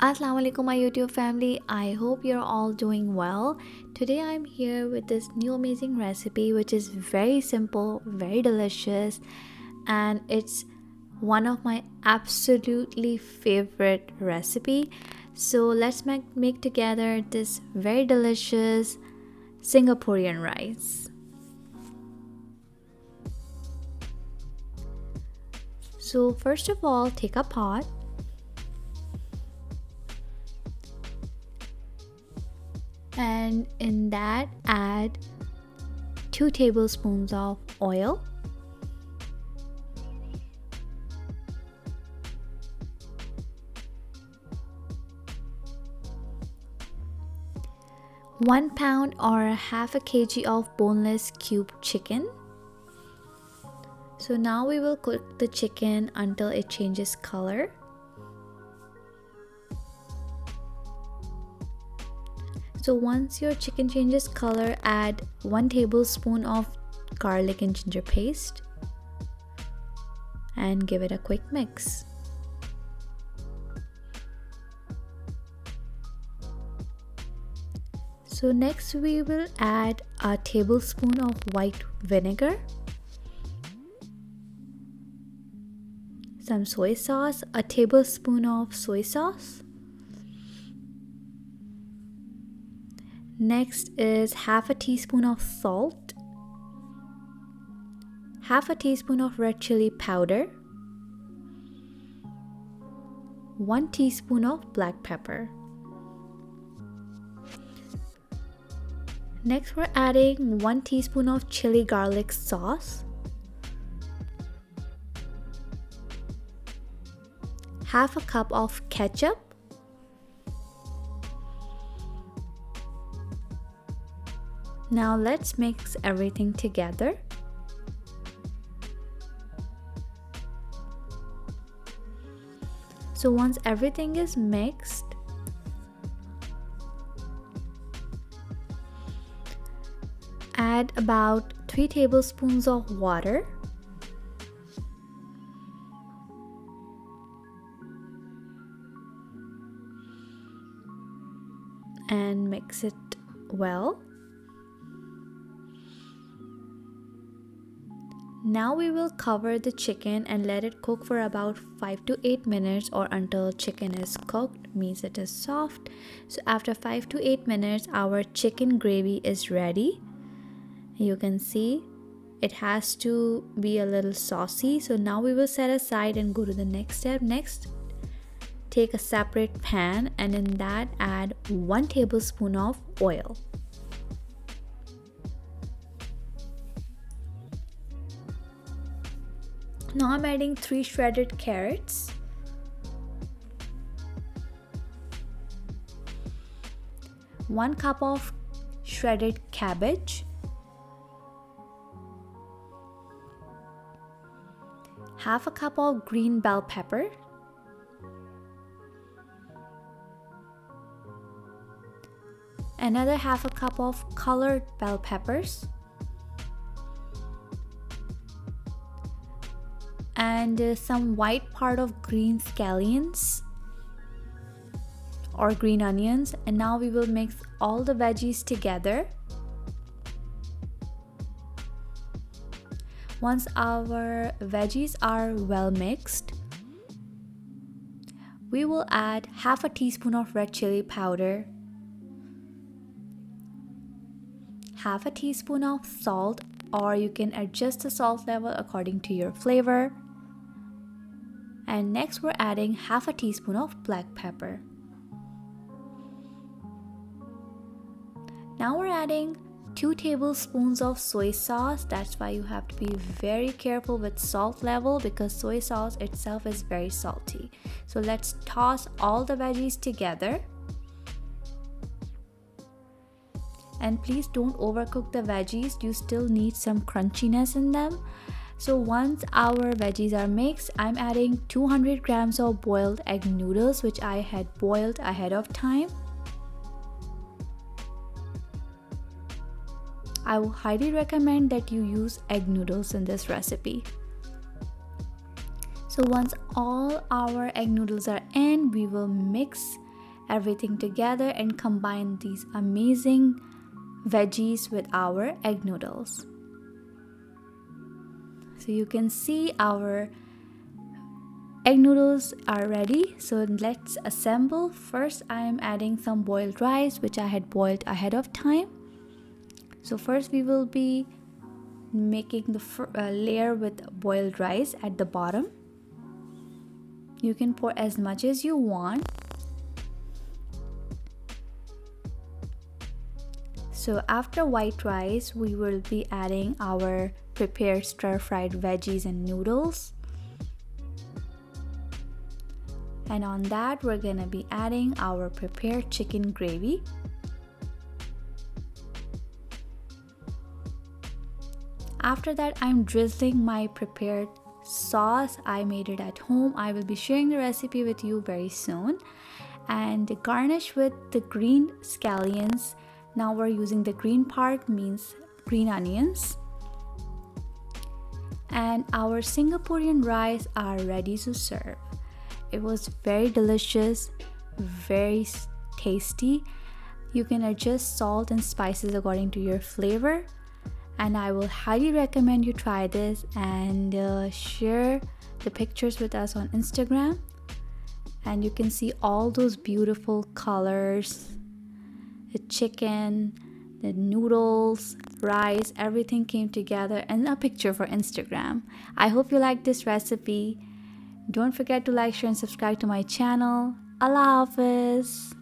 Assalamu alaikum my YouTube family. I hope you're all doing well. Today I'm here with this new amazing recipe which is very simple, very delicious, and it's one of my absolutely favorite recipe. So let's make together this very delicious Singaporean rice. So first of all, take a pot. And in that add 2 tablespoons of oil, one pound or half a kg of boneless cube chicken. So now we will cook the chicken until it changes color. So once your chicken changes color, add 1 tablespoon of garlic and ginger paste and give it a quick mix. So next we will add a tablespoon of white vinegar, some soy sauce, a tablespoon of soy sauce. Next is half a teaspoon of salt, half a teaspoon of red chili powder, 1 teaspoon of black pepper. Next we're adding 1 teaspoon of chili garlic sauce, half a cup of ketchup, now let's mix everything together. So once everything is mixed, add about 3 tablespoons of water. And mix it well. Now we will cover the chicken and let it cook for about 5 to 8 minutes or until chicken is cooked, means it is soft. So after 5 to 8 minutes, our chicken gravy is ready. You can see it has to be a little saucy. So now we will set aside and go to the next step. Next, take a separate pan and in that add 1 tablespoon of oil. Now I'm adding 3 shredded carrots, one cup of shredded cabbage, half a cup of green bell pepper, another half a cup of colored bell peppers, and some white part of green scallions or green onions. And now we will mix all the veggies together. Once our veggies are well mixed, we will add half a teaspoon of red chili powder, half a teaspoon of salt, or you can adjust the salt level according to your flavor. And next we're adding half a teaspoon of black pepper. Now we're adding 2 tablespoons of soy sauce. That's why you have to be very careful with salt level because soy sauce itself is very salty. So let's toss all the veggies together. And please don't overcook the veggies, you still need some crunchiness in them. So once our veggies are mixed, I'm adding 200 grams of boiled egg noodles which I had boiled ahead of time. I will highly recommend that you use egg noodles in this recipe. So once all our egg noodles are in, we will mix everything together and combine these amazing veggies with our egg noodles. So you can see our egg noodles are ready. So let's assemble. First I am adding some boiled rice which I had boiled ahead of time. So first we will be making the layer with boiled rice at the bottom. You can pour as much as you want. So after white rice, we will be adding our prepared stir-fried veggies and noodles. And on that, we're gonna be adding our prepared chicken gravy. After that, I'm drizzling my prepared sauce. I made it at home. I will be sharing the recipe with you very soon. And garnish with the green scallions. Now we're using the green part, means green onions. And our Singaporean rice are ready to serve. It was very delicious, very tasty. You can adjust salt and spices according to your flavor. And I will highly recommend you try this and share the pictures with us on Instagram. And you can see all those beautiful colors, the chicken, the noodles, rice, everything came together in a picture for Instagram. I hope you like this recipe. Don't forget to like, share and subscribe to my channel. Allah Hafiz.